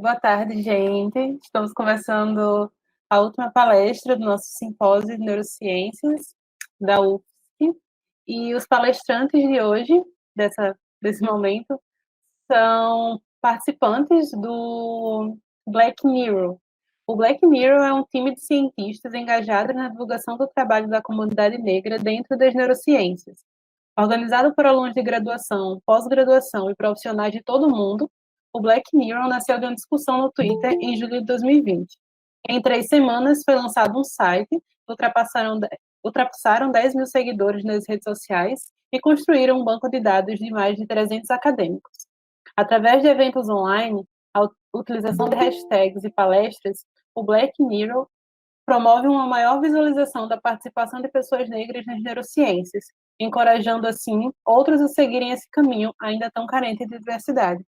Boa tarde, gente. Estamos começando a última palestra do nosso simpósio de neurociências da UFSC. E os palestrantes de hoje, desse momento, são participantes do BlackNeuro. O BlackNeuro é um time de cientistas engajados na divulgação do trabalho da comunidade negra dentro das neurociências. Organizado por alunos de graduação, pós-graduação e profissionais de todo o mundo, o BlackNeuro nasceu de uma discussão no Twitter em julho de 2020. Em 3 semanas, foi lançado um site, ultrapassaram 10 mil seguidores nas redes sociais e construíram um banco de dados de mais de 300 acadêmicos. Através de eventos online, a utilização de hashtags e palestras, o BlackNeuro promove uma maior visualização da participação de pessoas negras nas neurociências, encorajando, assim, outros a seguirem esse caminho ainda tão carente de diversidade.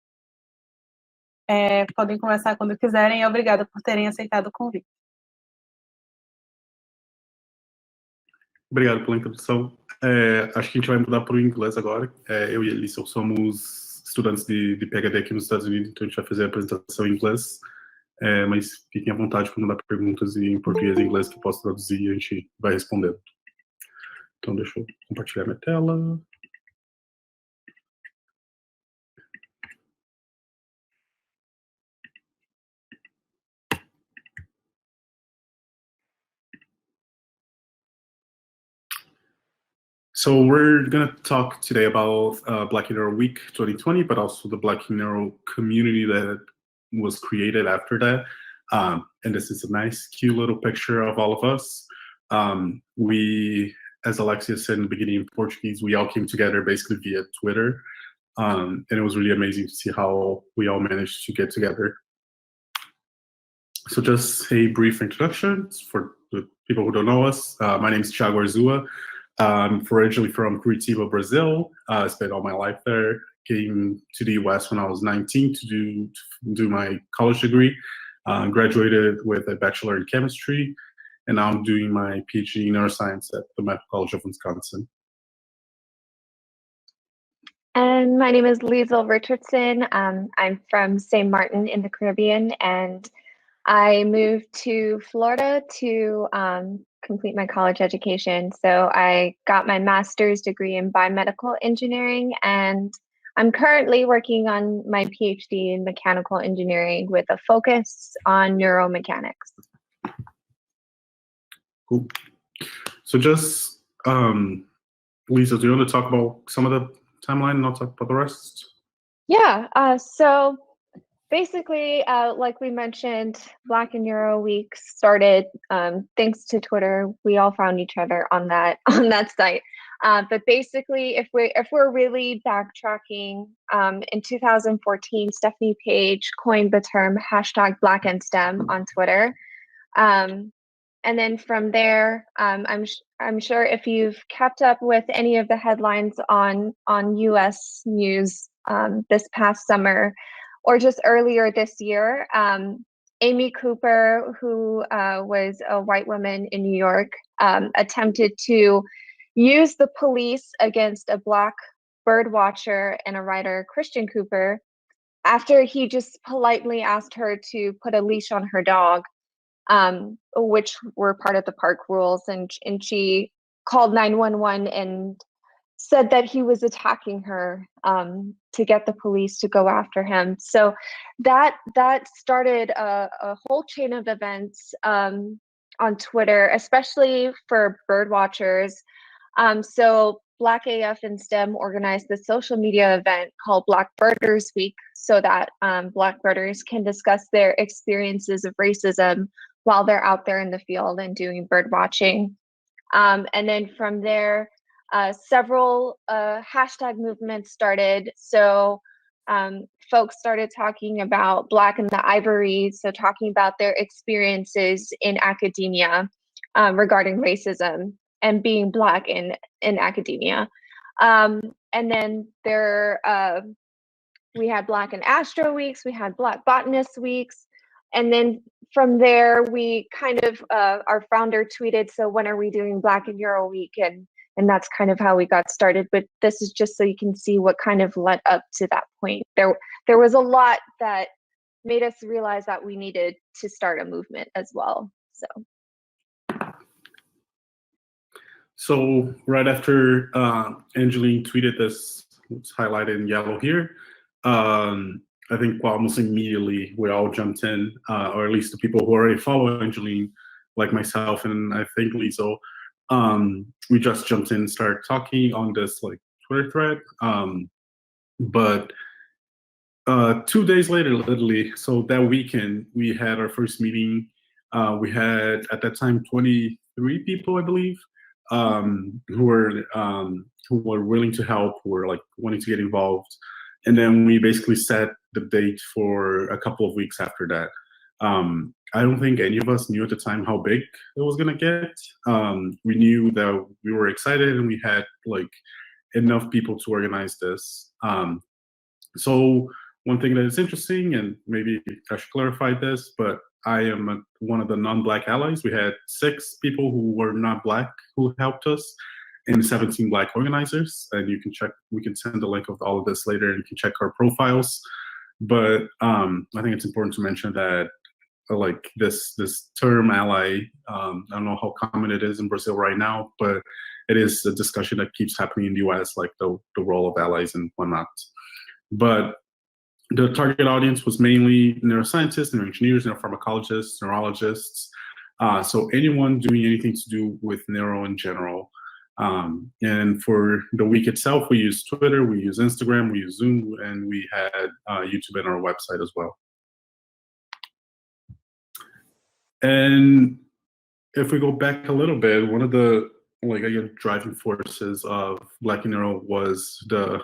Podem começar quando quiserem e obrigada por terem aceitado o convite. Obrigado pela introdução. Acho que a gente vai mudar para o inglês agora. Eu e a Lietsel somos estudantes de PhD aqui nos Estados Unidos, então a gente vai fazer a apresentação em inglês, mas fiquem à vontade para mandar perguntas em português e inglês que eu posso traduzir e a gente vai respondendo. Então deixa eu compartilhar minha tela. So we're going to talk today about Black Neuro Week 2020, but also the Black Neuro community that was created after that. And this is a nice, cute little picture of all of us. We, as Alexia said in the beginning in Portuguese, we all came together basically via Twitter. And it was really amazing to see how we all managed to get together. So just a brief introduction for the people who don't know us. My name is Thiago Arzua. I'm originally from Curitiba, Brazil. I spent all my life there. Came to the US when I was 19 to do my college degree. Graduated with a bachelor in chemistry, and now I'm doing my PhD in neuroscience at the Medical College of Wisconsin. And my name is Lietsel Richardson. I'm from St. Martin in the Caribbean, and I moved to Florida to complete my college education. So I got my master's degree in biomedical engineering, and I'm currently working on my PhD in mechanical engineering with a focus on neuromechanics. Cool. So just, Lisa, do you want to talk about some of the timeline and I'll talk about the rest? Yeah, so basically, like we mentioned, Black Neuro Week started thanks to Twitter. We all found each other on that site. But basically, if we're really backtracking, in 2014, Stephanie Page coined the term #BlackNStem on Twitter, and then from there, I'm sure if you've kept up with any of the headlines on U.S. news this past summer, or just earlier this year, Amy Cooper, who was a white woman in New York, attempted to use the police against a Black bird watcher and a writer, Christian Cooper, after he just politely asked her to put a leash on her dog, which were part of the park rules, and she called 911 and said that he was attacking her to get the police to go after him. So that started a whole chain of events on Twitter, especially for bird watchers. So Black AF and STEM organized the social media event called Black Birders Week so that Black birders can discuss their experiences of racism while they're out there in the field and doing bird watching. And then from there, several hashtag movements started. So folks started talking about Black in the Ivory, so talking about their experiences in academia regarding racism and being Black in academia. And then we had Black and Astro Weeks, we had Black Botanist Weeks, and then from there we kind of, our founder tweeted, so when are we doing Black Neuro Week? And that's kind of how we got started. But this is just so you can see what kind of led up to that point. There was a lot that made us realize that we needed to start a movement as well. So right after Angeline tweeted this, it's highlighted in yellow here, I think almost immediately we all jumped in, or at least the people who already follow Angeline, like myself and I think Lietsel, we just jumped in and started talking on this like Twitter thread. But 2 days later, literally, so that weekend, we had our first meeting. We had, at that time, 23 people, I believe, who were willing to help, who were like wanting to get involved. And then we basically set the date for a couple of weeks after that. I don't think any of us knew at the time how big it was gonna get. We knew that we were excited and we had like enough people to organize this. So one thing that is interesting, and maybe I should clarify this, but I am one of the non-Black allies. We had 6 people who were not Black who helped us, and 17 Black organizers. And you can check, we can send a link of all of this later, and you can check our profiles. But I think it's important to mention that like this term ally, I don't know how common it is in Brazil right now, but it is a discussion that keeps happening in the US, like the role of allies and whatnot. But the target audience was mainly neuroscientists, neuroengineers, neuropharmacologists, neurologists. So anyone doing anything to do with neuro in general. And for the week itself, we use Twitter, we use Instagram, we use Zoom, and we had YouTube and our website as well. And if we go back a little bit, one of the driving forces of BlackNeuro was the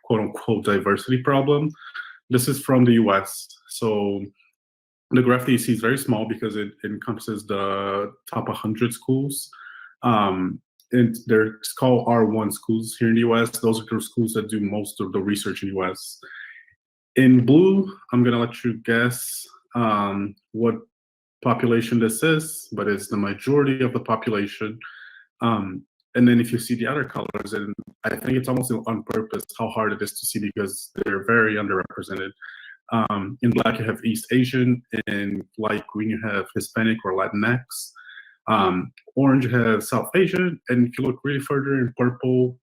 quote unquote diversity problem. This is from the US. So the graph that you see is very small because it encompasses the top 100 schools. And they're called R1 schools here in the US. Those are the schools that do most of the research in the US. In blue, I'm gonna let you guess what population this is, but it's the majority of the population. And then if you see the other colors, and I think it's almost on purpose how hard it is to see because they're very underrepresented. In black, you have East Asian, and light green, you have Hispanic or Latinx. Orange, you have South Asian, and if you look really further in purple,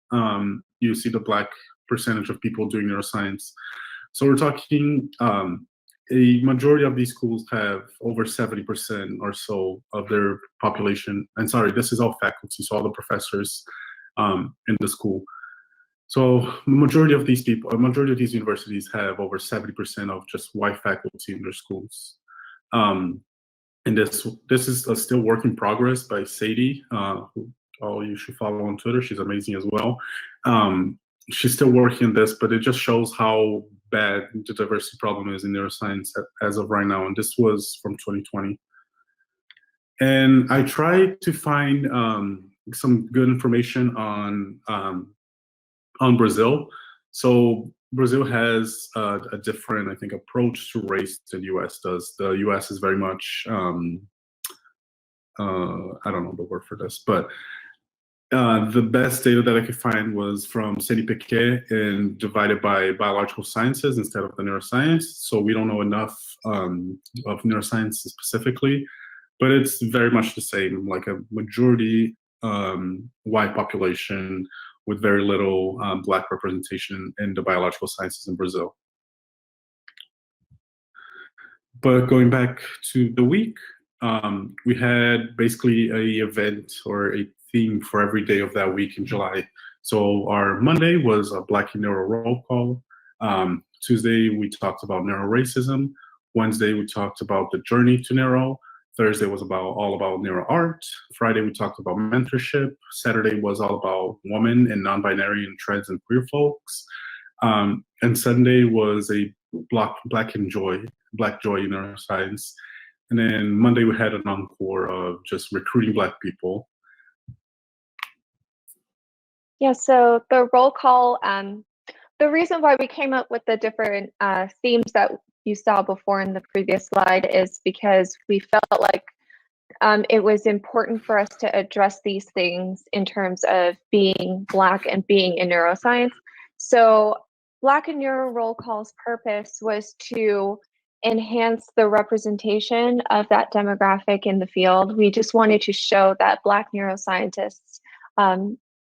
you see the Black percentage of people doing neuroscience. So we're talking a majority of these schools have over 70% or so of their population. And sorry, this is all faculty, so all the professors in the school. So the majority of these people, a majority of these universities have over 70% of just white faculty in their schools. And this is a still work in progress by Sadie, who all you should follow on Twitter. She's amazing as well. She's still working on this, but it just shows how bad the diversity problem is in neuroscience as of right now. And this was from 2020. And I tried to find some good information on Brazil. So Brazil has a different, I think, approach to race than the US does. The US is very much, I don't know the word for this, but the best data that I could find was from CNPq and divided by biological sciences instead of the neuroscience. So we don't know enough of neuroscience specifically, but it's very much the same, like a majority white population with very little Black representation in the biological sciences in Brazil. But going back to the week, we had basically an event or a theme for every day of that week in July. So our Monday was a BlackNeuroRollCall. Tuesday, we talked about NeuroRacism. Wednesday, we talked about the journey to Neuro. Thursday was all about neuro art. Friday, we talked about mentorship. Saturday was all about women and non-binary and trans and queer folks. And Sunday was a Black Joy neuroscience. And then Monday, we had an encore of just recruiting Black people. Yeah, so the roll call, the reason why we came up with the different themes that you saw before in the previous slide is because we felt like it was important for us to address these things in terms of being Black and being in neuroscience. So BlackNeuroRollCall's purpose was to enhance the representation of that demographic in the field. We just wanted to show that Black neuroscientists,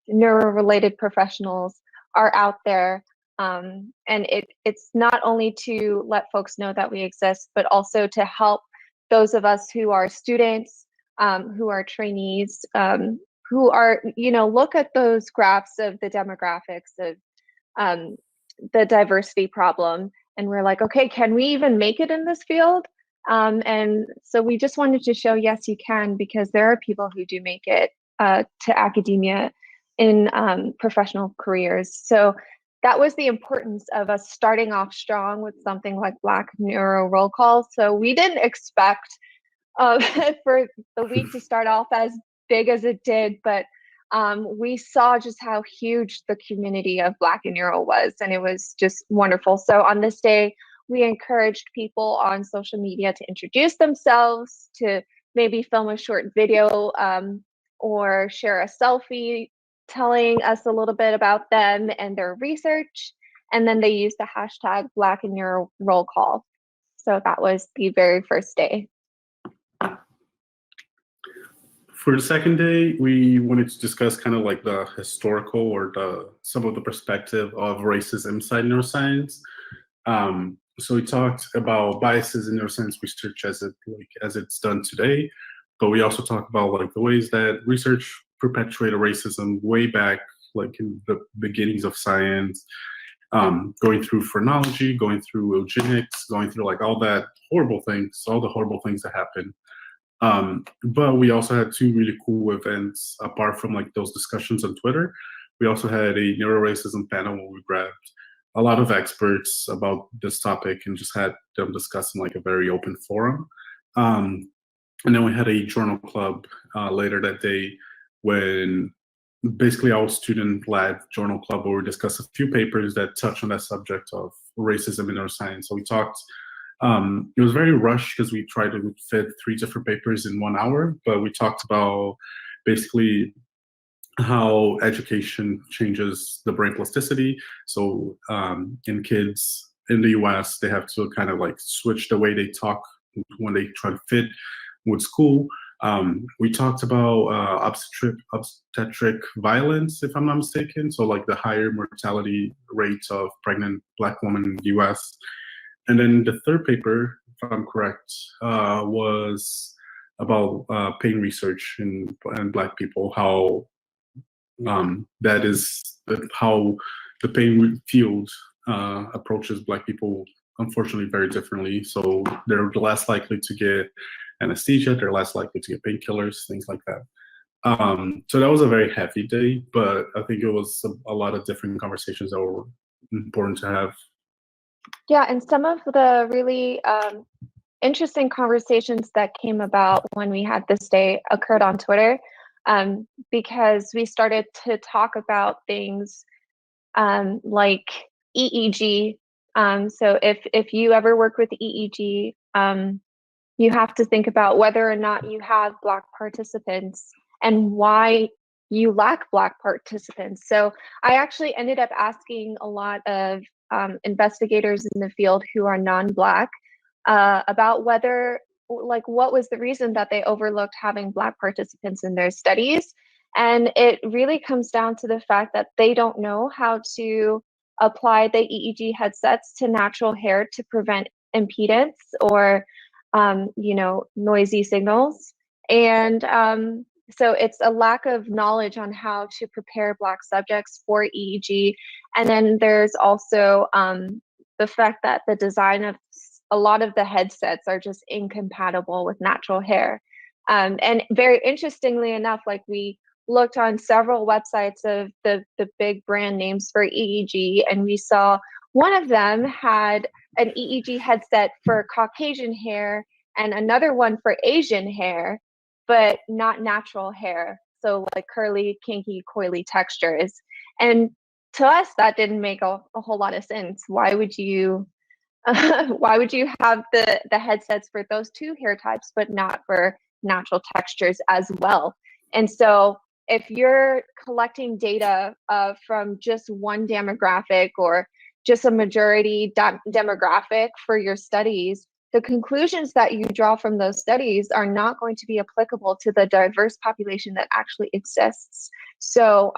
neuro-related professionals are out there. And it's not only to let folks know that we exist, but also to help those of us who are students, who are trainees, who are, look at those graphs of the demographics of the diversity problem. And we're like, okay, can we even make it in this field? And so we just wanted to show, yes, you can, because there are people who do make it to academia in professional careers. So that was the importance of us starting off strong with something like BlackNeuroRollCall. So we didn't expect for the week to start off as big as it did, but we saw just how huge the community of Black in Neuro was, and it was just wonderful. So on this day, we encouraged people on social media to introduce themselves, to maybe film a short video or share a selfie telling us a little bit about them and their research. And then they used the hashtag BlackNeuroRollCall. So that was the very first day. For the second day, we wanted to discuss kind of like the historical or some of the perspective of racism inside neuroscience. So we talked about biases in neuroscience research as it's done today, but we also talked about like the ways that research perpetuated racism way back, like in the beginnings of science, going through phrenology, going through eugenics, going through like all the horrible things that happen. But we also had two really cool events apart from like those discussions on Twitter. We also had a NeuroRacism panel where we grabbed a lot of experts about this topic and just had them discuss in like a very open forum. And then we had a journal club later that day when basically our student-led journal club where we discussed a few papers that touch on that subject of racism in neuroscience. So we talked, it was very rushed because we tried to fit 3 different papers in 1 hour, but we talked about basically how education changes the brain plasticity. So in kids in the US, they have to kind of like switch the way they talk when they try to fit with school. We talked about obstetric violence, if I'm not mistaken. So like the higher mortality rate of pregnant Black women in the US. And then the third paper, if I'm correct, was about pain research in Black people, how that is how the pain field approaches Black people, unfortunately, very differently. So they're less likely to get anesthesia, they're less likely to get painkillers, things like that. So that was a very heavy day, but I think it was a lot of different conversations that were important to have. Yeah, and some of the really interesting conversations that came about when we had this day occurred on Twitter, because we started to talk about things like EEG. So if you ever work with EEG, you have to think about whether or not you have Black participants and why you lack Black participants. So I actually ended up asking a lot of investigators in the field who are non-Black about whether, like, what was the reason that they overlooked having Black participants in their studies. And it really comes down to the fact that they don't know how to apply the EEG headsets to natural hair to prevent impedance or noisy signals. And so it's a lack of knowledge on how to prepare Black subjects for EEG. And then there's also the fact that the design of a lot of the headsets are just incompatible with natural hair. And very interestingly enough, like we looked on several websites of the big brand names for EEG, and we saw one of them had an EEG headset for Caucasian hair and another one for Asian hair, but not natural hair. So like curly, kinky, coily textures. And to us, that didn't make a whole lot of sense. Why would you have the headsets for those 2 hair types, but not for natural textures as well? And so if you're collecting data from just one demographic or just a majority demographic for your studies, the conclusions that you draw from those studies are not going to be applicable to the diverse population that actually exists. So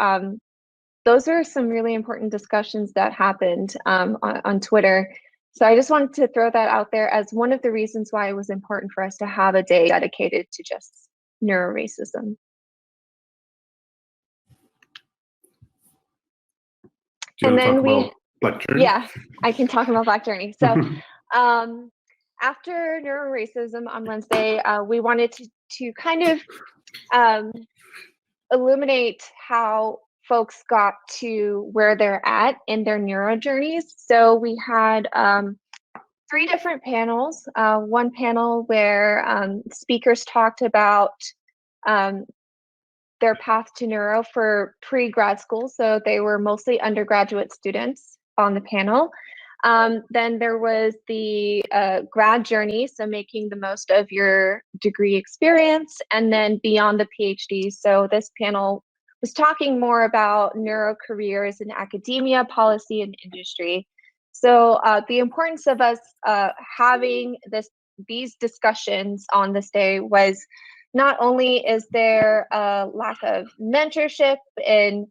those are some really important discussions that happened on Twitter. So I just wanted to throw that out there as one of the reasons why it was important for us to have a day dedicated to just neuroracism. And then yeah, I can talk about BlackJourney. So after NeuroRacism on Wednesday, we wanted to kind of illuminate how folks got to where they're at in their neuro journeys. So we had 3 different panels. One panel where speakers talked about their path to neuro for pre-grad school. So they were mostly undergraduate students on the panel. Then there was the grad journey, so making the most of your degree experience, and then beyond the PhD. So this panel was talking more about neuro careers in academia, policy, and industry. So the importance of us having these discussions on this day was not only is there a lack of mentorship and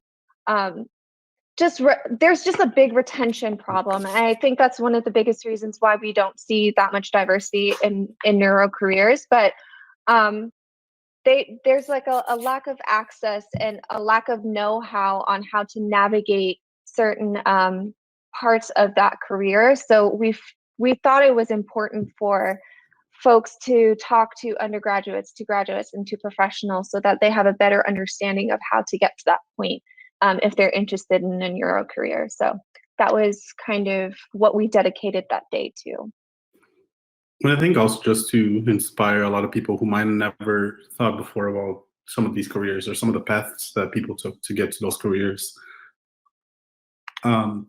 there's just a big retention problem. And I think that's one of the biggest reasons why we don't see that much diversity in neuro careers. But there's like a lack of access and a lack of know-how on how to navigate certain parts of that career. So we thought it was important for folks to talk to undergraduates, to graduates, and to professionals so that they have a better understanding of how to get to that point if they're interested in a neuro career. So that was kind of what we dedicated that day to. And I think also just to inspire a lot of people who might have never thought before about some of these careers or some of the paths that people took to get to those careers. And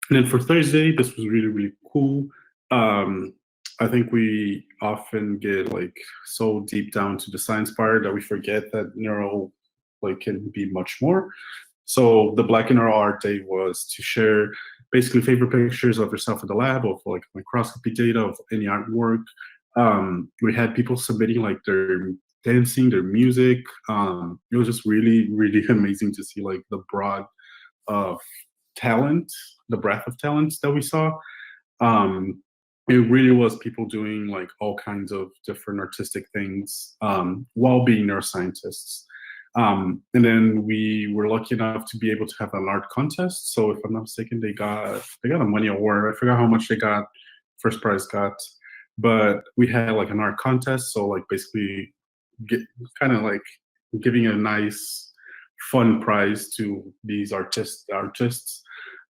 then for Thursday, this was really, really cool. I think we often get like so deep down to the science part that we forget that neuro can be much more. So the BlackNeuro Art Day was to share basically favorite pictures of yourself in the lab, of like microscopy data, of any artwork. We had people submitting like their dancing, their music. It was just really, really amazing to see like the broad talent, the breadth of talents that we saw. It really was people doing like all kinds of different artistic things while being neuroscientists. And then we were lucky enough to be able to have an art contest. So if I'm not mistaken, they got a money award. I forgot how much they got, first prize got, but we had like an art contest. So like basically kind of like giving a nice, fun prize to these artists.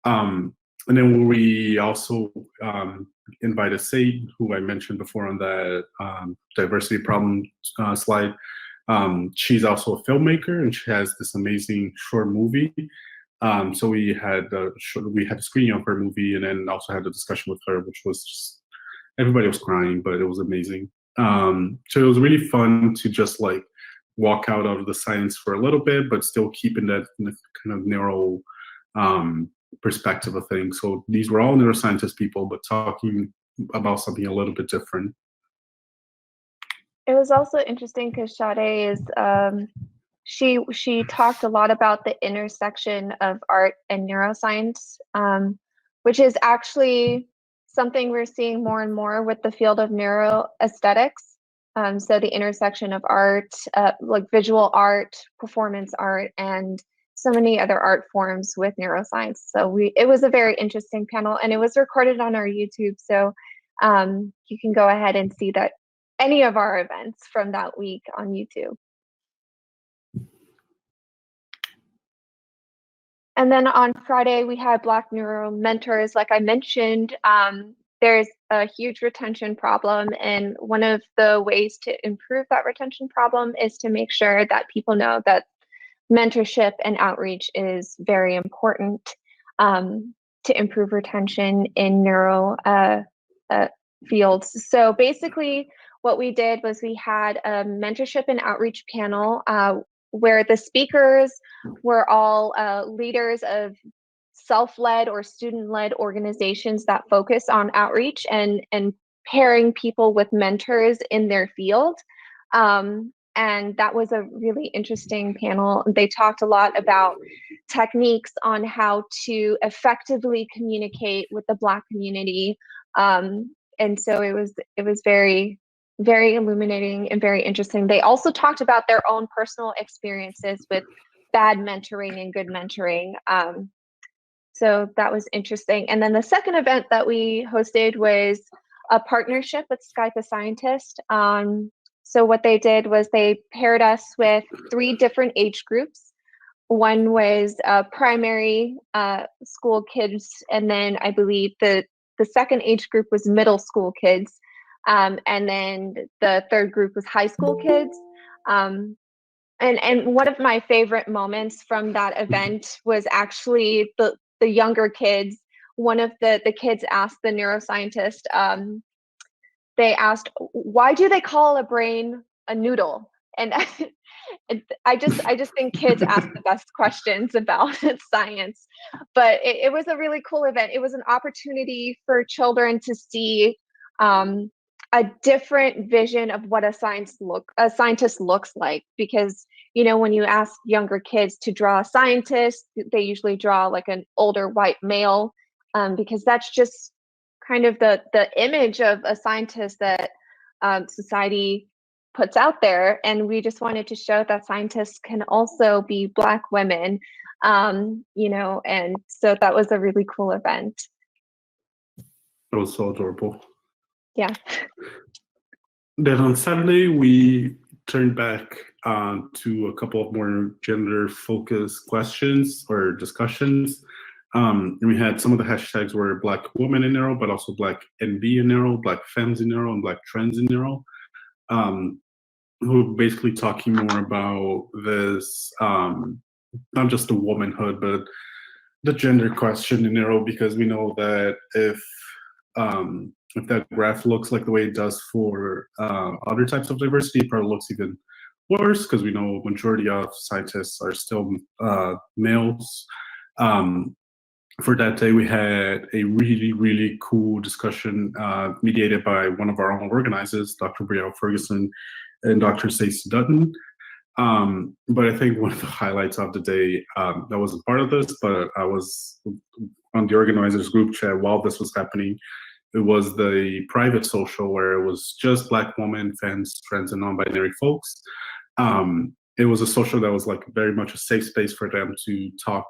And then we also invited Sade, who I mentioned before on that diversity problem slide. She's also a filmmaker, and she has this amazing short movie. So we had a screening of her movie, and then also had a discussion with her, which was just, everybody was crying, but it was amazing. So it was really fun to just like walk out of the science for a little bit, but still keeping that kind of neuro perspective of things. So these were all neuroscientist people, but talking about something a little bit different. It was also interesting because Sade is she talked a lot about the intersection of art and neuroscience, which is actually something we're seeing more and more with the field of neuroaesthetics. So the intersection of art, like visual art, performance art, and so many other art forms with neuroscience. So it was a very interesting panel, and it was recorded on our YouTube. So you can go ahead and see that any of our events from that week on YouTube. And then on Friday, we had BlackNeuroMentors. Like I mentioned, there's a huge retention problem. And one of the ways to improve that retention problem is to make sure that people know that mentorship and outreach is very important to improve retention in neuro fields. So basically, what we did was we had a mentorship and outreach panel where the speakers were all leaders of self-led or student-led organizations that focus on outreach and pairing people with mentors in their field. And that was a really interesting panel. They talked a lot about techniques on how to effectively communicate with the Black community. And so it was very, very illuminating and very interesting. They also talked about their own personal experiences with bad mentoring and good mentoring. So that was interesting. And then the second event that we hosted was a partnership with Skype a Scientist. So what they did was they paired us with 3 different age groups. One was primary school kids, and then I believe the second age group was middle school kids, and then the third group was high school kids. And one of my favorite moments from that event was actually the younger kids. One of the kids asked the neuroscientist, they asked, why do they call a brain a noodle? And I just think kids ask the best questions about science. But it was a really cool event. It was an opportunity for children to see a different vision of what a scientist looks like. Because, you know, when you ask younger kids to draw a scientist, they usually draw like an older white male, because that's just kind of the image of a scientist that society puts out there. And we just wanted to show that scientists can also be Black women, you know, and so that was a really cool event. It was so adorable. Yeah. Then on Saturday, we turned back to a couple of more gender-focused questions or discussions. And we had some of the hashtags were BlackWomenInNeuro, but also BlackNB-in-Neuro, BlackFemmes-in-Neuro, and BlackTrans-in-Neuro. Who were basically talking more about this, not just the womanhood, but the gender question in neuro, because we know that if that graph looks like the way it does for other types of diversity, it probably looks even worse, because we know majority of scientists are still males. For that day, we had a really, really cool discussion mediated by one of our own organizers, Dr. Brielle Ferguson and Dr. Stacey Dutton. But I think one of the highlights of the day, that wasn't part of this, but I was on the organizers group chat while this was happening. It was the private social where it was just Black women, femmes, trans, and non-binary folks. It was a social that was like very much a safe space for them to talk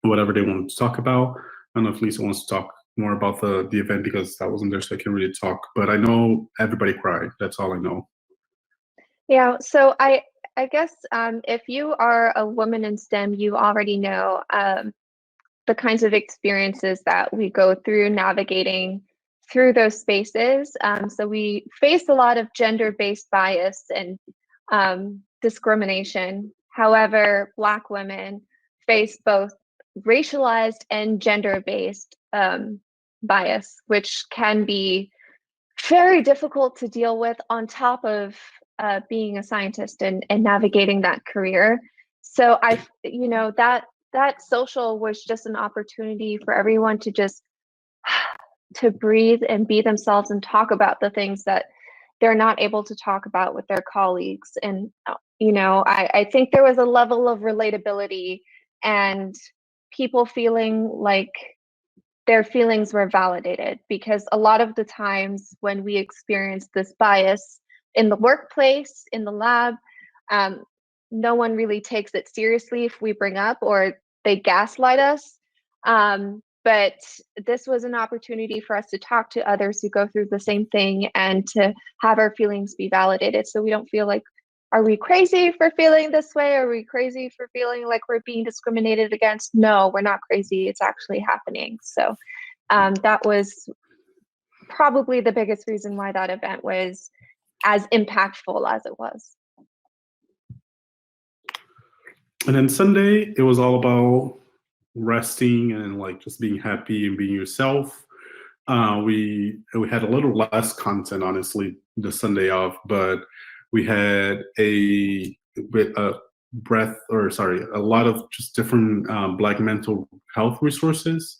whatever they wanted to talk about. I don't know if Lisa wants to talk more about the event, because that wasn't there, so I can't really talk. But I know everybody cried. That's all I know. Yeah, so I guess if you are a woman in STEM, you already know the kinds of experiences that we go through navigating through those spaces. So we face a lot of gender-based bias and discrimination. However, Black women face both racialized and gender-based bias, which can be very difficult to deal with on top of being a scientist and navigating that career. So you know, that social was just an opportunity for everyone to just to breathe and be themselves and talk about the things that they're not able to talk about with their colleagues. And, you know, I think there was a level of relatability and people feeling like their feelings were validated, because a lot of the times when we experience this bias in the workplace, in the lab, no one really takes it seriously if we bring up, or they gaslight us. But this was an opportunity for us to talk to others who go through the same thing and to have our feelings be validated, so we don't feel like, are we crazy for feeling this way? Are we crazy for feeling like we're being discriminated against? No, we're not crazy. It's actually happening. So that was probably the biggest reason why that event was as impactful as it was. And then Sunday, it was all about resting and like just being happy and being yourself. We had a little less content, honestly, the Sunday off, but we had a lot of just different Black mental health resources.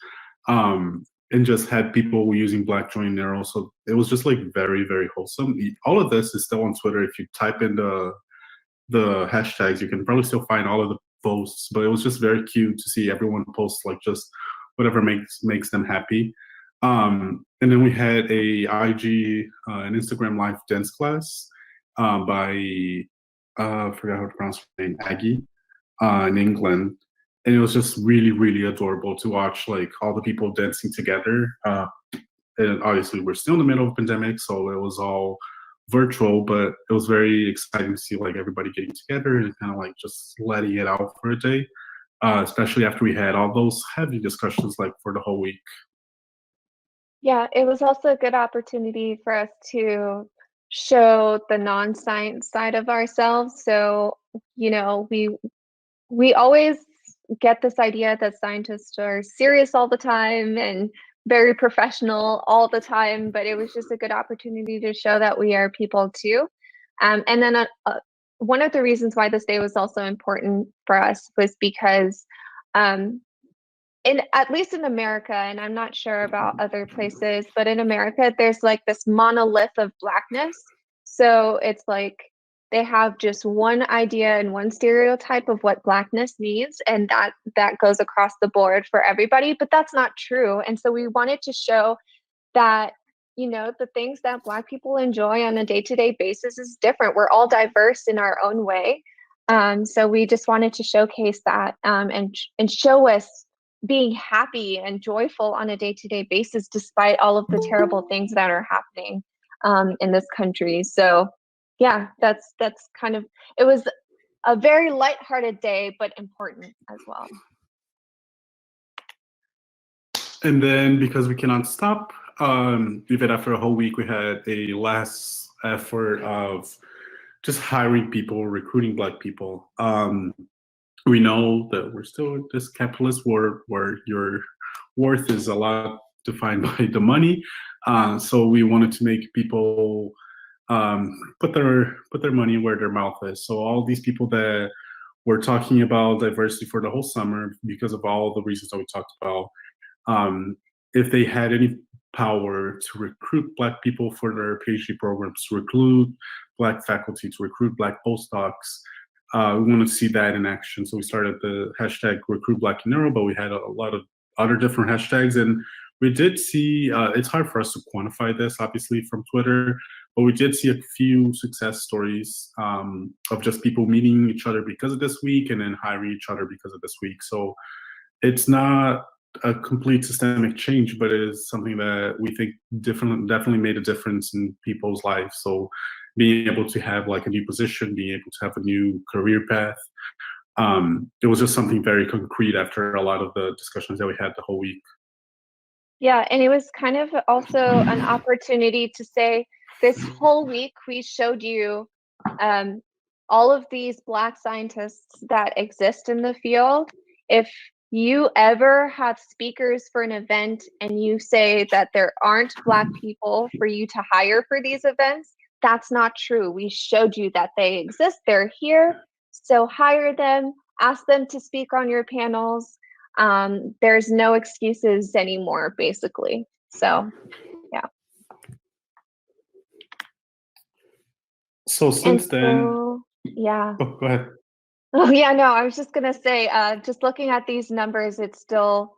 and just had people using BlackJoyinNeuro. So it was just like very, very wholesome. All of this is still on Twitter. If you type in the hashtags, you can probably still find all of the posts, but it was just very cute to see everyone post like just whatever makes them happy. And then we had a IG and Instagram live dance class by I forgot how to pronounce her name, Aggie, in England. And it was just really, really adorable to watch like all the people dancing together. And obviously we're still in the middle of a pandemic, so it was all virtual, but it was very exciting to see like everybody getting together and kind of like just letting it out for a day, especially after we had all those heavy discussions like for the whole week. Yeah, it was also a good opportunity for us to show the non-science side of ourselves. So, you know, we always get this idea that scientists are serious all the time and very professional all the time, but it was just a good opportunity to show that we are people too. And then one of the reasons why this day was also important for us was because at least in America, and I'm not sure about other places, but in America, there's like this monolith of Blackness. So it's like they have just one idea and one stereotype of what Blackness means, and that goes across the board for everybody, but that's not true. And so we wanted to show that, you know, the things that Black people enjoy on a day-to-day basis is different. We're all diverse in our own way. So we just wanted to showcase that and show us being happy and joyful on a day-to-day basis, despite all of the terrible things that are happening in this country. So yeah, that's kind of, it was a very lighthearted day, but important as well. And then because we cannot stop, even after a whole week, we had a last effort of just hiring people, recruiting Black people. We know that we're still in this capitalist world where your worth is a lot defined by the money. So we wanted to make people put their money where their mouth is. So all these people that were talking about diversity for the whole summer, because of all the reasons that we talked about, if they had any power to recruit Black people for their PhD programs, to recruit Black faculty, to recruit Black postdocs, we want to see that in action. So we started the hashtag Recruit BlackNeuro, but we had a lot of other different hashtags, and we did see, it's hard for us to quantify this, obviously, from Twitter, but we did see a few success stories of just people meeting each other because of this week and then hiring each other because of this week. So it's not a complete systemic change, but it is something that we think definitely made a difference in people's lives. So being able to have like a new position, being able to have a new career path, it was just something very concrete after a lot of the discussions that we had the whole week. Yeah, and it was kind of also an opportunity to say, this whole week we showed you all of these Black scientists that exist in the field. If you ever have speakers for an event and you say that there aren't Black people for you to hire for these events, that's not true. We showed you that they exist, they're here, so hire them, ask them to speak on your panels. There's no excuses anymore, basically. So, yeah. So since then, yeah. Oh, go ahead. Oh yeah, no, I was just gonna say, just looking at these numbers, it's still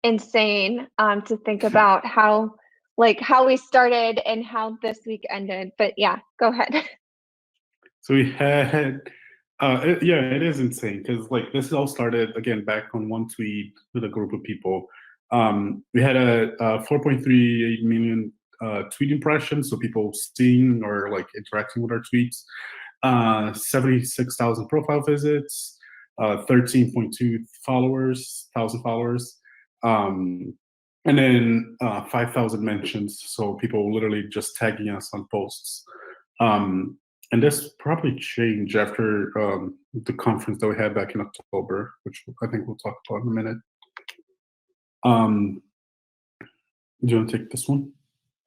insane to think about how we started and how this week ended. But yeah, go ahead. So we had, it is insane because like this all started again back on one tweet with a group of people. We had a 4.38 million tweet impressions, so people seeing or like interacting with our tweets. 76,000 profile visits, 13.2 thousand followers, and then 5,000 mentions. So people literally just tagging us on posts. And this probably changed after the conference that we had back in October, which I think we'll talk about in a minute. Do you want to take this one?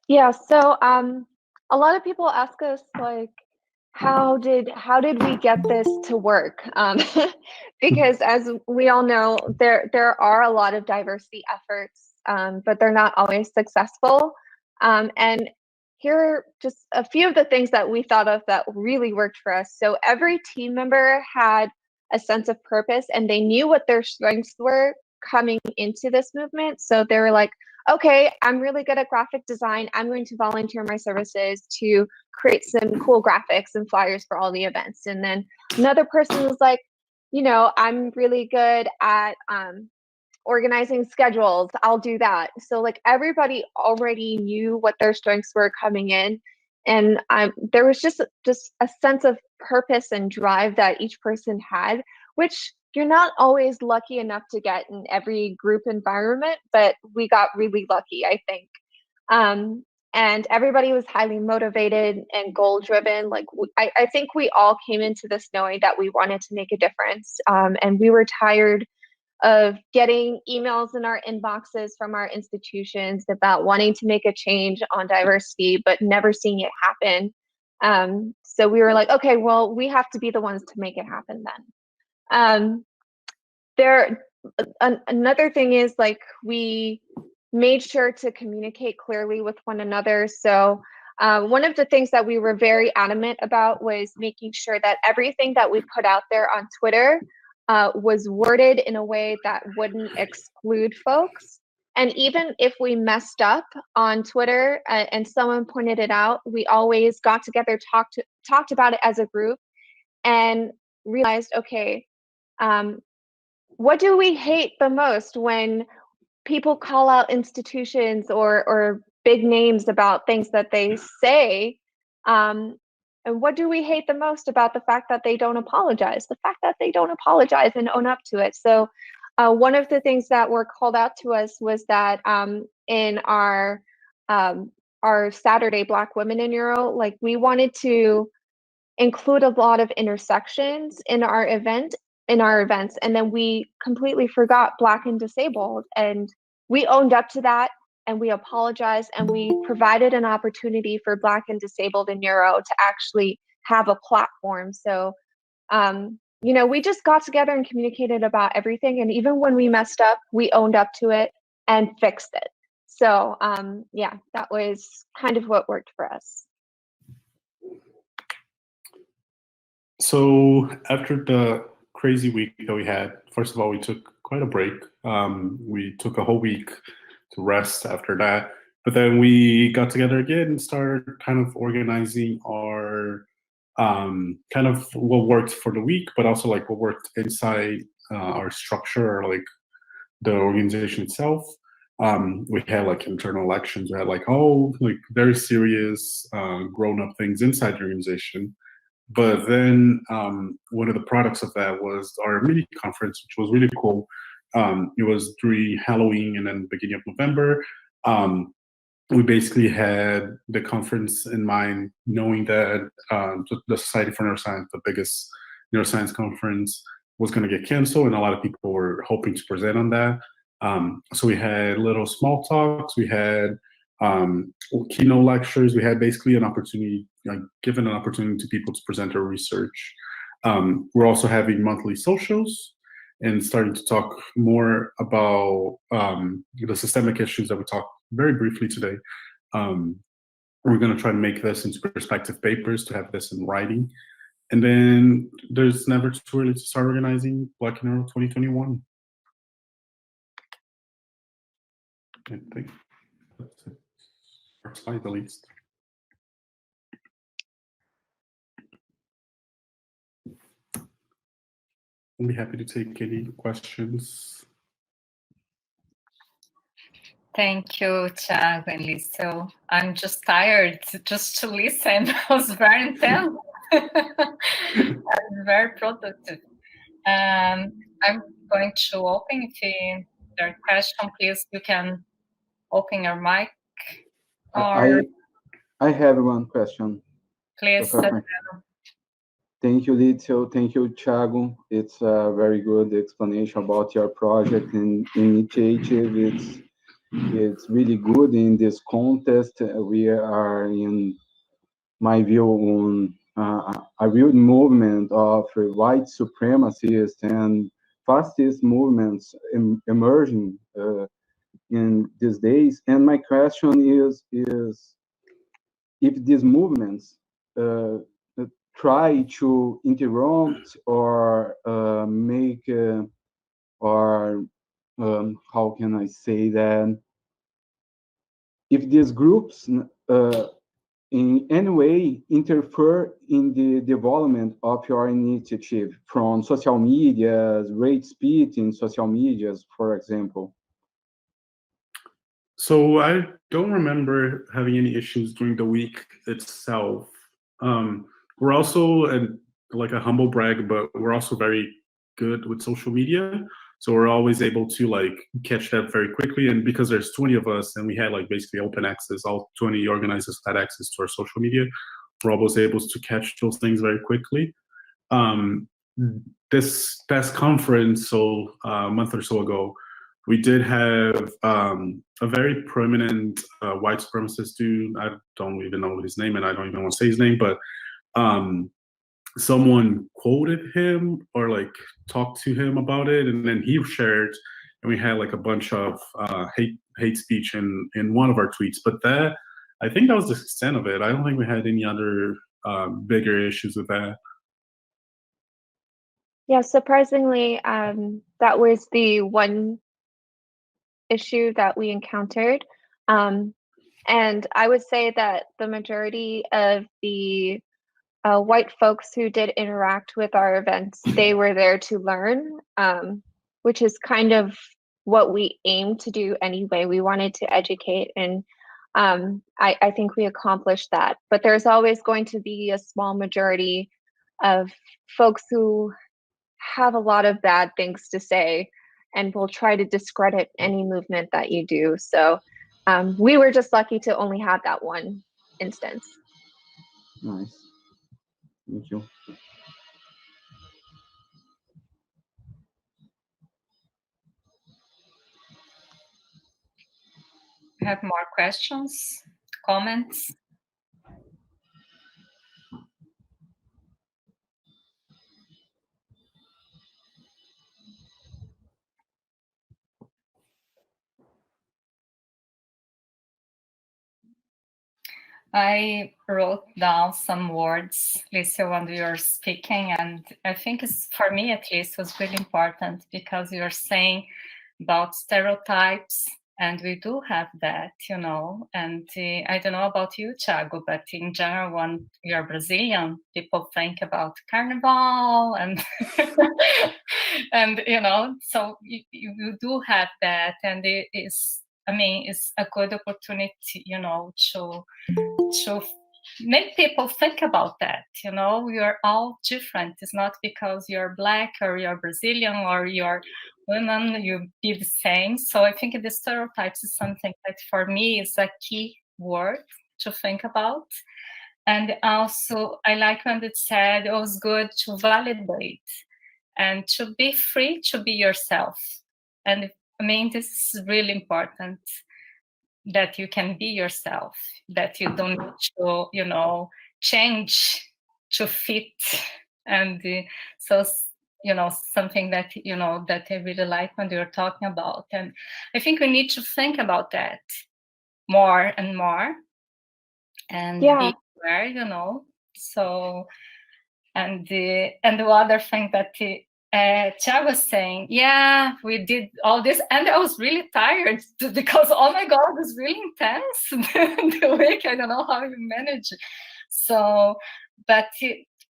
Yeah, so a lot of people ask us like, how did we get this to work? Because as we all know, there are a lot of diversity efforts but they're not always successful. And here are just a few of the things that we thought of that really worked for us. So every team member had a sense of purpose, and they knew what their strengths were coming into this movement. So they were like, okay, I'm really good at graphic design. I'm going to volunteer my services to create some cool graphics and flyers for all the events. And then another person was like, you know, I'm really good at organizing schedules. I'll do that. So like everybody already knew what their strengths were coming in. And there was just a sense of purpose and drive that each person had, which you're not always lucky enough to get in every group environment, but we got really lucky, I think. And everybody was highly motivated and goal driven. Like I think we all came into this knowing that we wanted to make a difference. And we were tired of getting emails in our inboxes from our institutions about wanting to make a change on diversity, but never seeing it happen. So we were like, okay, well, we have to be the ones to make it happen then. Another thing is like we made sure to communicate clearly with one another. So one of the things that we were very adamant about was making sure that everything that we put out there on Twitter was worded in a way that wouldn't exclude folks. And even if we messed up on Twitter and someone pointed it out, we always got together, talked about it as a group, and realized, okay, what do we hate the most when people call out institutions or big names about things that they say? And what do we hate the most about the fact that they don't apologize? The fact that they don't apologize and own up to it. So one of the things that were called out to us was that in our Saturday Black Women in Neuro, like we wanted to include a lot of intersections in our events, and then we completely forgot Black and disabled, and we owned up to that. And we apologized, and we provided an opportunity for Black and disabled in neuro to actually have a platform. So, you know, we just got together and communicated about everything. And even when we messed up, we owned up to it and fixed it. So, yeah, that was kind of what worked for us. So after the crazy week that we had, first of all, we took quite a break. We took a whole week to rest after that, but then we got together again and started kind of organizing our kind of what worked for the week, but also like what worked inside our structure or like the organization itself. We had like internal elections. We had like like very serious grown-up things inside the organization. But then one of the products of that was our mini conference, which was really cool. It was during Halloween and then beginning of November. We basically had the conference in mind, knowing that the Society for Neuroscience, the biggest neuroscience conference, was going to get canceled, and a lot of people were hoping to present on that. So we had little small talks. We had keynote lectures. We had basically an opportunity, given an opportunity to people to present their research. We're also having monthly socials and starting to talk more about the systemic issues that we talked very briefly today. We're going to try to make this into perspective papers to have this in writing. And then there's never too early to start organizing BlackNeuro2021. I think that's it. First slide, the least. I'll be happy to take any questions. Thank you, Thiago and Lietsel. I'm just tired just to listen. It was very intense. Very productive. I'm going to open. If there are questions, please, you can open your mic. Or I have one question. Please. Thank you, Lietsel. Thank you, Thiago. It's a very good explanation about your project and initiative. It's really good in this contest. We are, in my view, on a real movement of white supremacists and fascist movements emerging in these days. And my question is if these movements try to interrupt or make or how can I say that, if these groups in any way interfere in the development of your initiative from social media, rate speed in social medias, for example? So I don't remember having any issues during the week itself. We're also, and like a humble brag, but we're also very good with social media. So we're always able to like catch that very quickly. And because there's 20 of us and we had like basically open access, all 20 organizers had access to our social media, we're always able to catch those things very quickly. This past conference, so a month or so ago, we did have a very prominent white supremacist dude. I don't even know his name, and I don't even want to say his name, but someone quoted him or like talked to him about it, and then he shared, and we had like a bunch of hate speech in one of our tweets. But that, I think that was the extent of it. I don't think we had any other bigger issues with that. Yeah, surprisingly, that was the one issue that we encountered. And I would say that the majority of the white folks who did interact with our events, they were there to learn, which is kind of what we aimed to do anyway. We wanted to educate, and I think we accomplished that. But there's always going to be a small majority of folks who have a lot of bad things to say and will try to discredit any movement that you do. So we were just lucky to only have that one instance. Nice. Thank you. Have more questions, comments? I wrote down some words, Lietsel, when you were speaking, and I think it's, for me at least, was really important because you're saying about stereotypes, and we do have that, you know, and I don't know about you, Thiago, but in general, when you're Brazilian, people think about carnival and, and you know, so you do have that, and it is, I mean, it's a good opportunity, you know, to make people think about that. You know, we are all different. It's not because you're Black or you're Brazilian or you're women, you be the same. So I think the stereotypes is something that for me is a key word to think about. And also I like when it said it was good to validate and to be free to be yourself. And I mean, this is really important, that you can be yourself, that you don't need to, you know, change to fit. And so, you know, something that, you know, that I really like when you're talking about. And I think we need to think about that more and more and be aware, you know. So, and the other thing that Thiago was saying, yeah, we did all this, and I was really tired because, oh my God, it was really intense the week. I don't know how you manage. So, but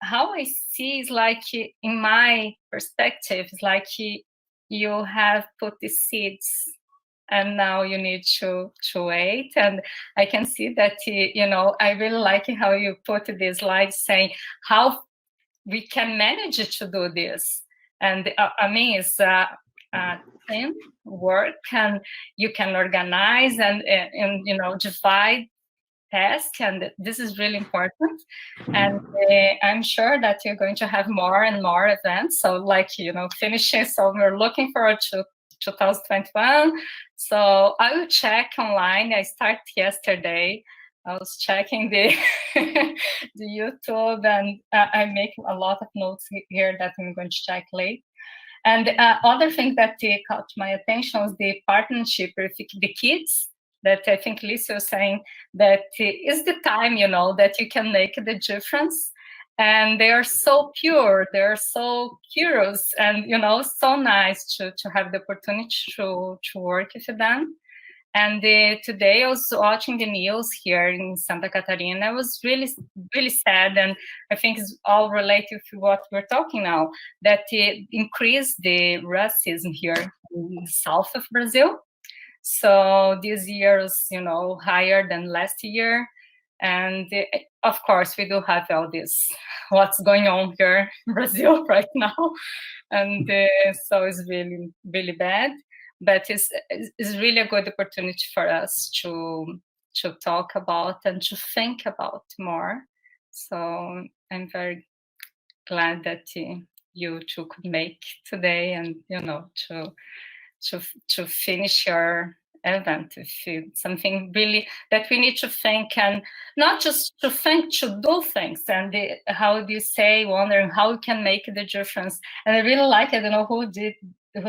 how I see is like, in my perspective, it's like you have put the seeds, and now you need to wait. And I can see that, you know, I really like how you put this slide saying how we can manage to do this. And I mean, it's team work, and you can organize and you know, divide tasks, and this is really important. And I'm sure that you're going to have more and more events. So like, you know, finishing, so we're looking forward to 2021. So I will check online. I started yesterday. I was checking the the YouTube, and I make a lot of notes here that I'm going to check later. And other thing that caught my attention was the partnership with the kids, that I think Lisa was saying that is the time, you know, that you can make the difference. And they are so pure, they're so curious, and, you know, so nice to have the opportunity to work with them. And today I was watching the news here in Santa Catarina. I was really, really sad, and I think it's all related to what we're talking now, that it increased the racism here in the south of Brazil. So this year is, you know, higher than last year. And of course, we do have all this, what's going on here in Brazil right now. And so it's really, really bad. But it's really a good opportunity for us to talk about and to think about more. So I'm very glad that you two could make today, and, you know, to finish your event with something really that we need to think, and not just to think, to do things. And how do you say, wondering how we can make the difference. And I really like, I don't know who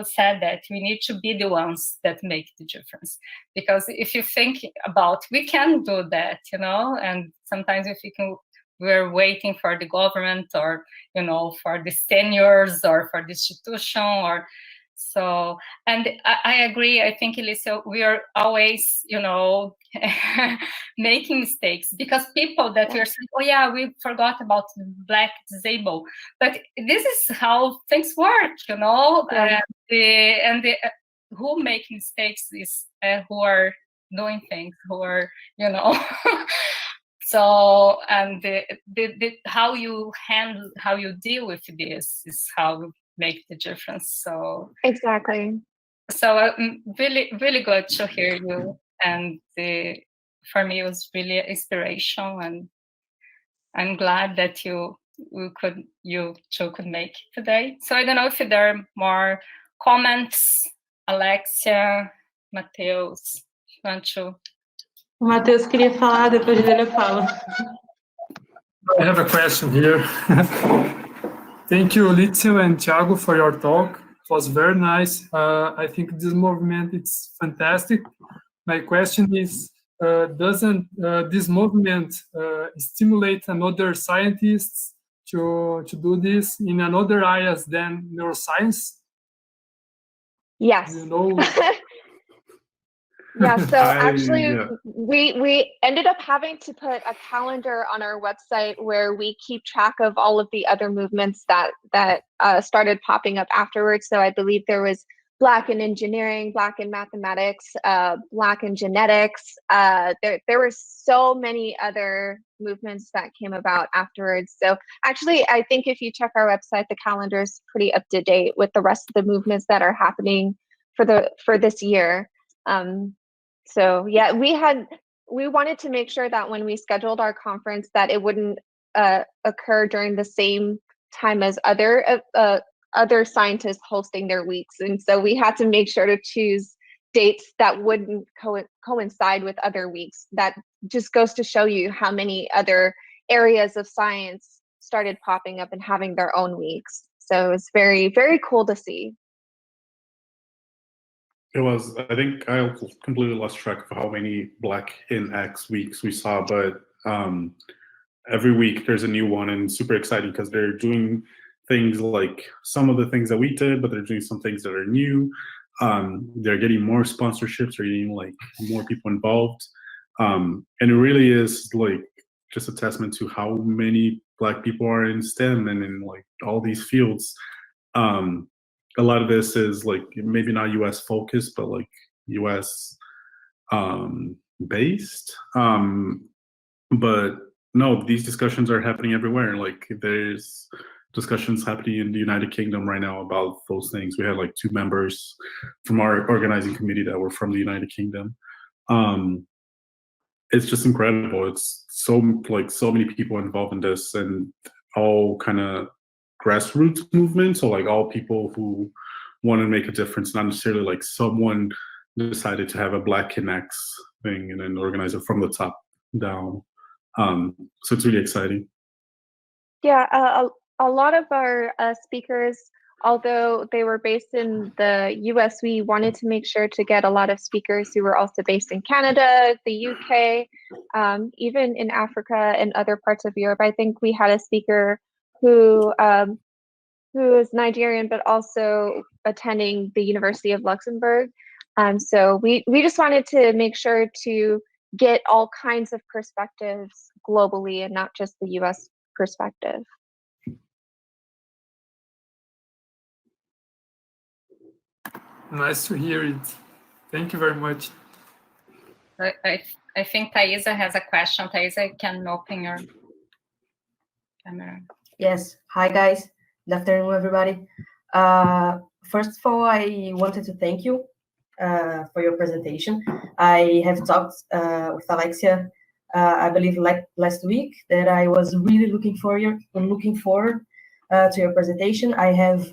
said that we need to be the ones that make the difference. Because if you think about, we can do that, you know, and sometimes if you can, we're waiting for the government, or, you know, for the seniors, or for the institution, or so. And I agree. I think, Elisa, we are always, you know, making mistakes, because people that we're saying, oh yeah, we forgot about the Black disabled, but this is how things work, you know. Yeah. And who make mistakes is who are doing things, who are, you know. So, and how you handle, how you deal with this is how make the difference. So Exactly. So really, really good to hear you, and for me it was really inspiration, and I'm glad that you two could make it today. So I don't know if there are more comments. Alexia, Matheus, want to? O Matheus queria falar, depois dele eu falo. I have a question here. Thank you, Lietsel and Thiago, for your talk. It was very nice. I think this movement is fantastic. My question is, doesn't this movement stimulate another scientists to do this in another areas than neuroscience? Yes. You know. Yeah, so actually, yeah. we ended up having to put a calendar on our website where we keep track of all of the other movements that started popping up afterwards. So I believe there was Black in engineering, Black in mathematics, Black in genetics. There were so many other movements that came about afterwards. So actually, I think if you check our website, the calendar is pretty up to date with the rest of the movements that are happening for this year. So yeah, we wanted to make sure that when we scheduled our conference that it wouldn't occur during the same time as other scientists hosting their weeks, and so we had to make sure to choose dates that wouldn't coincide with other weeks. That just goes to show you how many other areas of science started popping up and having their own weeks. So it's very, very cool to see. It was, I think I completely lost track of how many Black in X weeks we saw, but every week there's a new one, and super exciting because they're doing things like some of the things that we did, but they're doing some things that are new. They're getting more sponsorships, they're getting like more people involved. And it really is like just a testament to how many Black people are in STEM and in like all these fields. A lot of this is like maybe not US focused, but like US based. But no, these discussions are happening everywhere. Like there's discussions happening in the United Kingdom right now about those things. We had like 2 members from our organizing committee that were from the United Kingdom. It's just incredible. It's so many people involved in this, and all kind of grassroots movement. So like all people who want to make a difference, not necessarily like someone decided to have a Black Connects thing and then organize it from the top down. So it's really exciting. Yeah, a lot of our speakers although they were based in the US, we wanted to make sure to get a lot of speakers who were also based in Canada, the UK, even in Africa and other parts of Europe. I think we had a speaker who is Nigerian, but also attending the University of Luxembourg. So we just wanted to make sure to get all kinds of perspectives globally and not just the US perspective. Nice to hear it. Thank you very much. I think Thaisa has a question. Thaisa, can open your camera. Yes. Hi, guys. Good afternoon, everybody. First of all, I wanted to thank you for your presentation. I have talked with Alexia, I believe, like last week, that I was really looking forward to your presentation. I have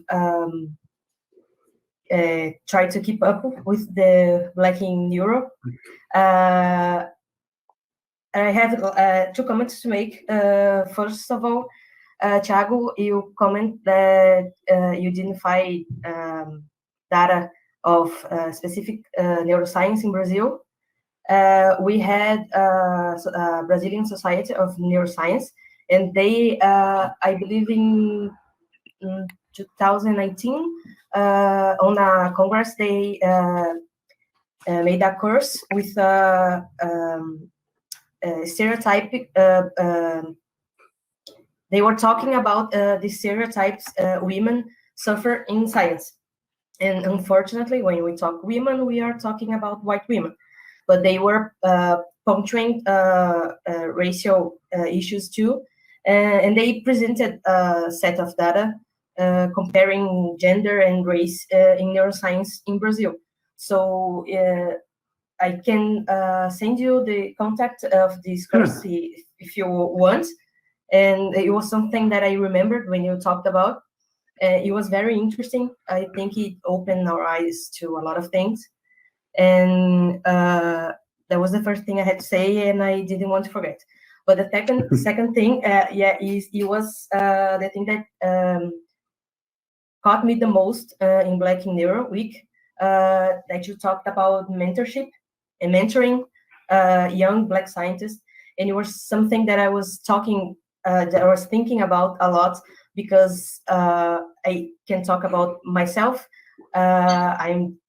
tried to keep up with the BlackNeuro. I have 2 comments to make. First of all, Thiago, you comment that you didn't find data of specific neuroscience in Brazil. We had Brazilian Society of Neuroscience, and they, I believe in 2019, on a congress, they made a course with stereotypic. They were talking about the stereotypes women suffer in science. And unfortunately, when we talk women, we are talking about white women. But they were puncturing racial issues too. And they presented a set of data comparing gender and race in neuroscience in Brazil. So I can send you the contact of this course if you want. And it was something that I remembered when you talked about. It was very interesting. I think it opened our eyes to a lot of things. And that was the first thing I had to say, and I didn't want to forget. But the second thing, it was the thing that caught me the most in BlackNeuro Week, that you talked about mentorship and mentoring young Black scientists. And it was something that I was thinking about a lot, because I can talk about myself. I'm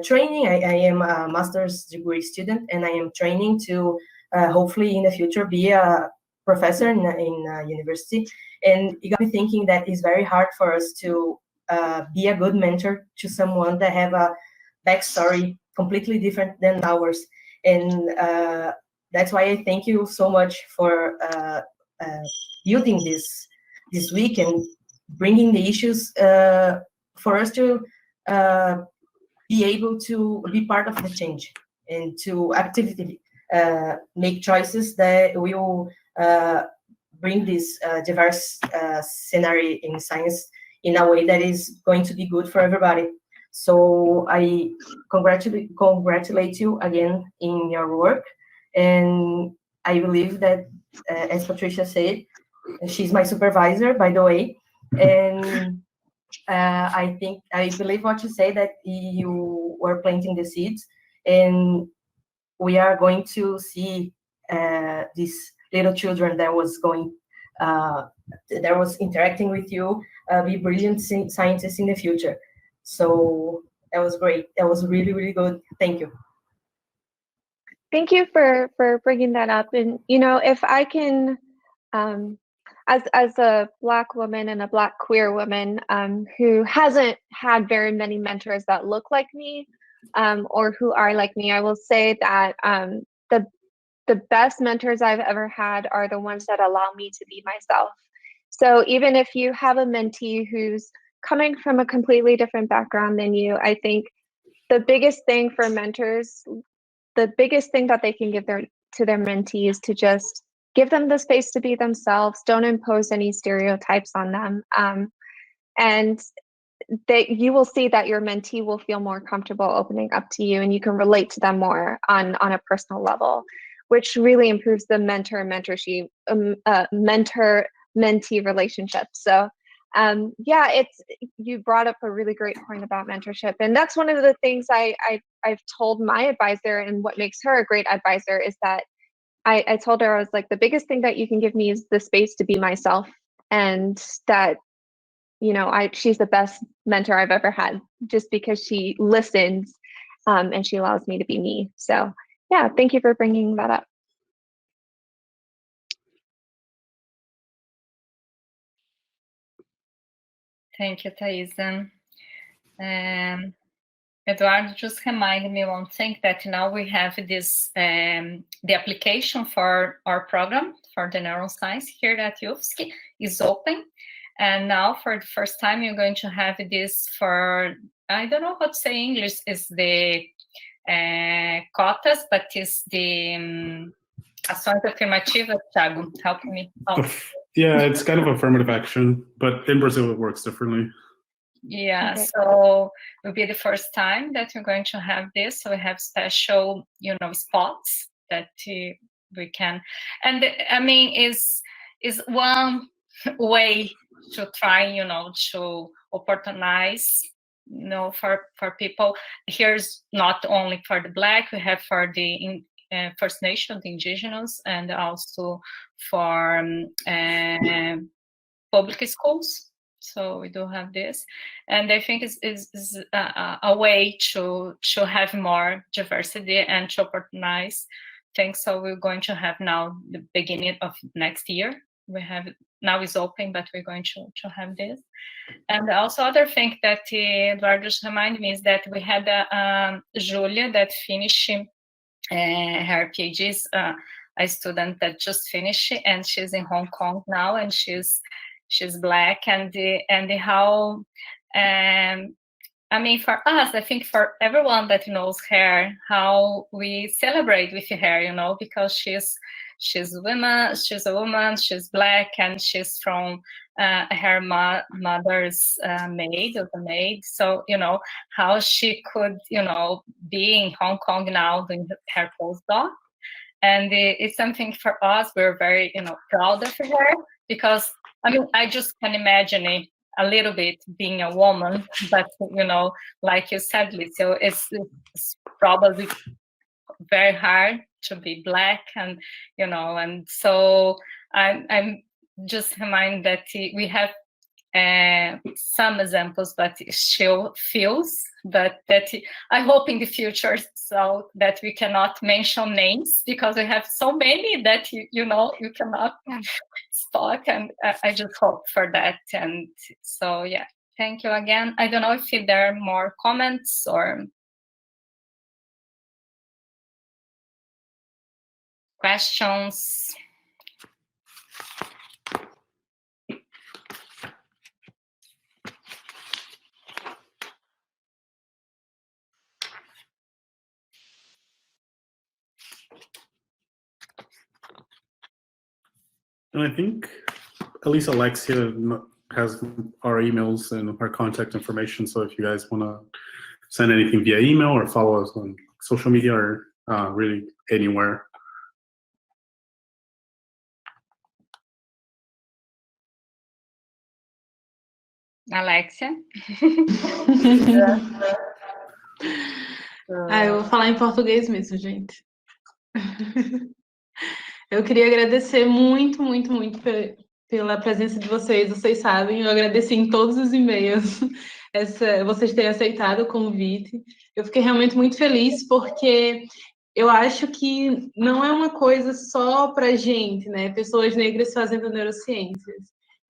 training. I am a master's degree student, and I am training to hopefully in the future be a professor in a university. And it got me thinking that it's very hard for us to be a good mentor to someone that have a backstory completely different than ours. And that's why I thank you so much for building this week and bringing the issues for us to be able to be part of the change and to actively make choices that will bring this diverse scenario in science in a way that is going to be good for everybody. So I congratulate you again in your work. And I believe that, as Patricia said, she's my supervisor, by the way. And I believe what you say, that you were planting the seeds, and we are going to see these little children that was interacting with you be brilliant scientists in the future. So that was great. That was really, really good. Thank you. Thank you for bringing that up. And, you know, if I can, as a Black woman and a Black queer woman who hasn't had very many mentors that look like me or who are like me, I will say that the best mentors I've ever had are the ones that allow me to be myself. So even if you have a mentee who's coming from a completely different background than you, I think the biggest thing for mentors, the biggest thing that they can give to their mentees is to just give them the space to be themselves. Don't impose any stereotypes on them. And that you will see that your mentee will feel more comfortable opening up to you, and you can relate to them more on a personal level, which really improves the mentor-mentee relationship. So Yeah, you brought up a really great point about mentorship, and that's one of the things I've told my advisor, and what makes her a great advisor is that I told her, I was like, the biggest thing that you can give me is the space to be myself, and that, you know, she's the best mentor I've ever had, just because she listens, and she allows me to be me. So yeah, thank you for bringing that up. Thank you, Thaisa. Eduardo just reminded me one thing, that now we have this, the application for our program for the neuroscience here at UFSC is open. And now for the first time, you're going to have this for, I don't know how to say English, is the cotas, but it's the ações afirmativas. Thiago, help me out. Yeah, it's kind of affirmative action, but in Brazil it works differently. Yeah, Okay. so it will be the first time that we're going to have this. So we have special, you know, spots that we can, and I mean, is one way to try, you know, to opportunize, you know, for people. Here's not only for the Black, we have for the First Nation, the Indigenous, and also for public schools. So we do have this, and I think is a way to have more diversity and to opportunize things. So we're going to have now the beginning of next year. We have now is open, but we're going to have this. And also other thing that Eduardo just reminded me is that we had Julia that finished her PhD, a student that just finished, and she's in Hong Kong now, and she's Black, and how, I mean, for us, I think for everyone that knows her, how we celebrate with her, you know, because she's a woman, she's Black, and she's from her mother's maid, or the maid. So, you know, how she could, you know, be in Hong Kong now doing her postdoc. And it's something for us, we're very, you know, proud of her, because, I mean, I just can imagine it a little bit being a woman, but, you know, like you said, Lietsel, it's probably very hard to be Black, and, you know, and so I'm just reminded that we have some examples, but she feels that I hope in the future, so that we cannot mention names, because we have so many that you know, you cannot talk, and I just hope for that. And so yeah, thank you again. I don't know if there are more comments or questions. And I think at least Alexia has our emails and our contact information. So if you guys want to send anything via email or follow us on social media or really anywhere. Alexia? Eu vou falar em português mesmo, gente. Eu queria agradecer muito, muito, muito pela presença de vocês. Vocês sabem, eu agradeci em todos os e-mails vocês terem aceitado o convite. Eu fiquei realmente muito feliz, porque eu acho que não é uma coisa só para gente, né? Pessoas negras fazendo neurociências.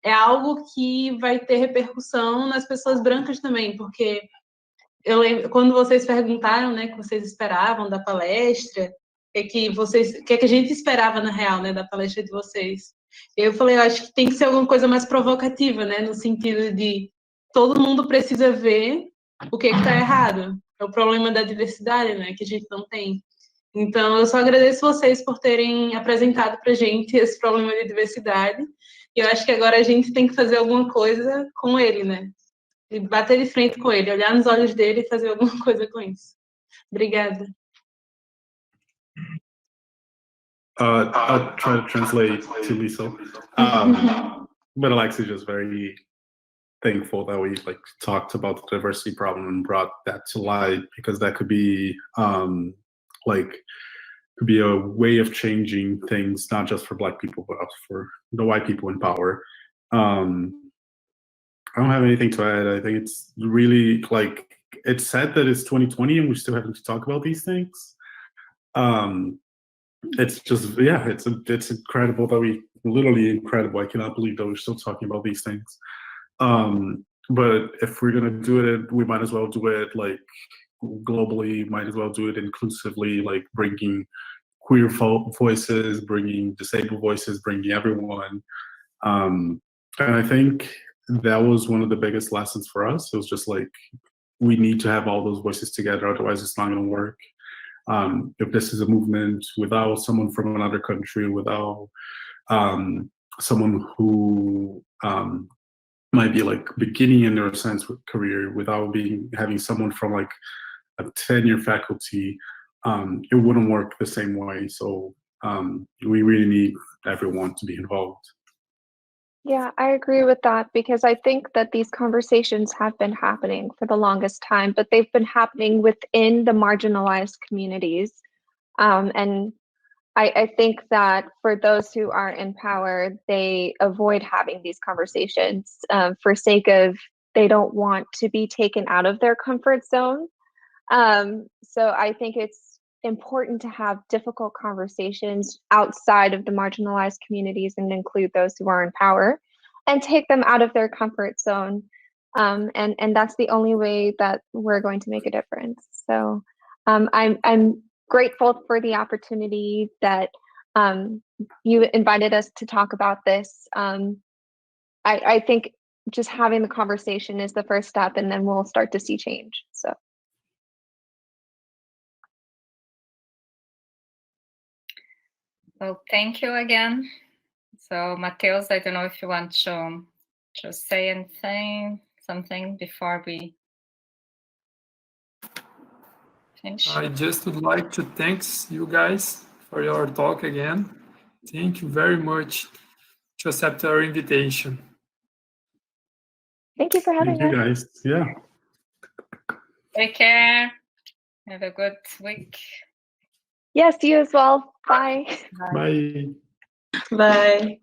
É algo que vai ter repercussão nas pessoas brancas também, porque eu lembro, quando vocês perguntaram, né, que vocês esperavam da palestra, o que a gente esperava, na real, né, da palestra de vocês. Eu falei, eu acho que tem que ser alguma coisa mais provocativa, né, no sentido de todo mundo precisa ver o que está errado. É o problema da diversidade, né, que a gente não tem. Então, eu só agradeço vocês por terem apresentado para a gente esse problema de diversidade, e eu acho que agora a gente tem que fazer alguma coisa com ele, né, e bater de frente com ele, olhar nos olhos dele e fazer alguma coisa com isso. Obrigada. I'll try to translate to Lietsel. But Alexia is just very thankful that we like talked about the diversity problem and brought that to light, because that could be could be a way of changing things, not just for Black people, but also for the white people in power. I don't have anything to add. I think it's really like, it's sad that it's 2020 and we're still having to talk about these things. It's just, yeah, it's incredible that literally incredible. I cannot believe that we're still talking about these things. But if we're gonna do it, we might as well do it like globally, might as well do it inclusively, like bringing queer voices, bringing disabled voices, bringing everyone. And I think that was one of the biggest lessons for us. It was just like, we need to have all those voices together, otherwise it's not gonna work. If this is a movement without someone from another country, without someone who might be like beginning in their science career, without having someone from like a tenure faculty, it wouldn't work the same way. So we really need everyone to be involved. Yeah, I agree with that, because I think that these conversations have been happening for the longest time, but they've been happening within the marginalized communities. And I think that for those who are in power, they avoid having these conversations for sake of, they don't want to be taken out of their comfort zone. So I think it's important to have difficult conversations outside of the marginalized communities and include those who are in power and take them out of their comfort zone. And that's the only way that we're going to make a difference. So I'm grateful for the opportunity that you invited us to talk about this. I think just having the conversation is the first step, and then we'll start to see change. So. Well, thank you again. So, Mateus, I don't know if you want to say anything, something before we finish. I just would like to thank you guys for your talk again. Thank you very much to accept our invitation. Thank you for having us. Thank you guys. Yeah. Take care. Have a good week. Yes, you as well. Bye. Bye. Bye.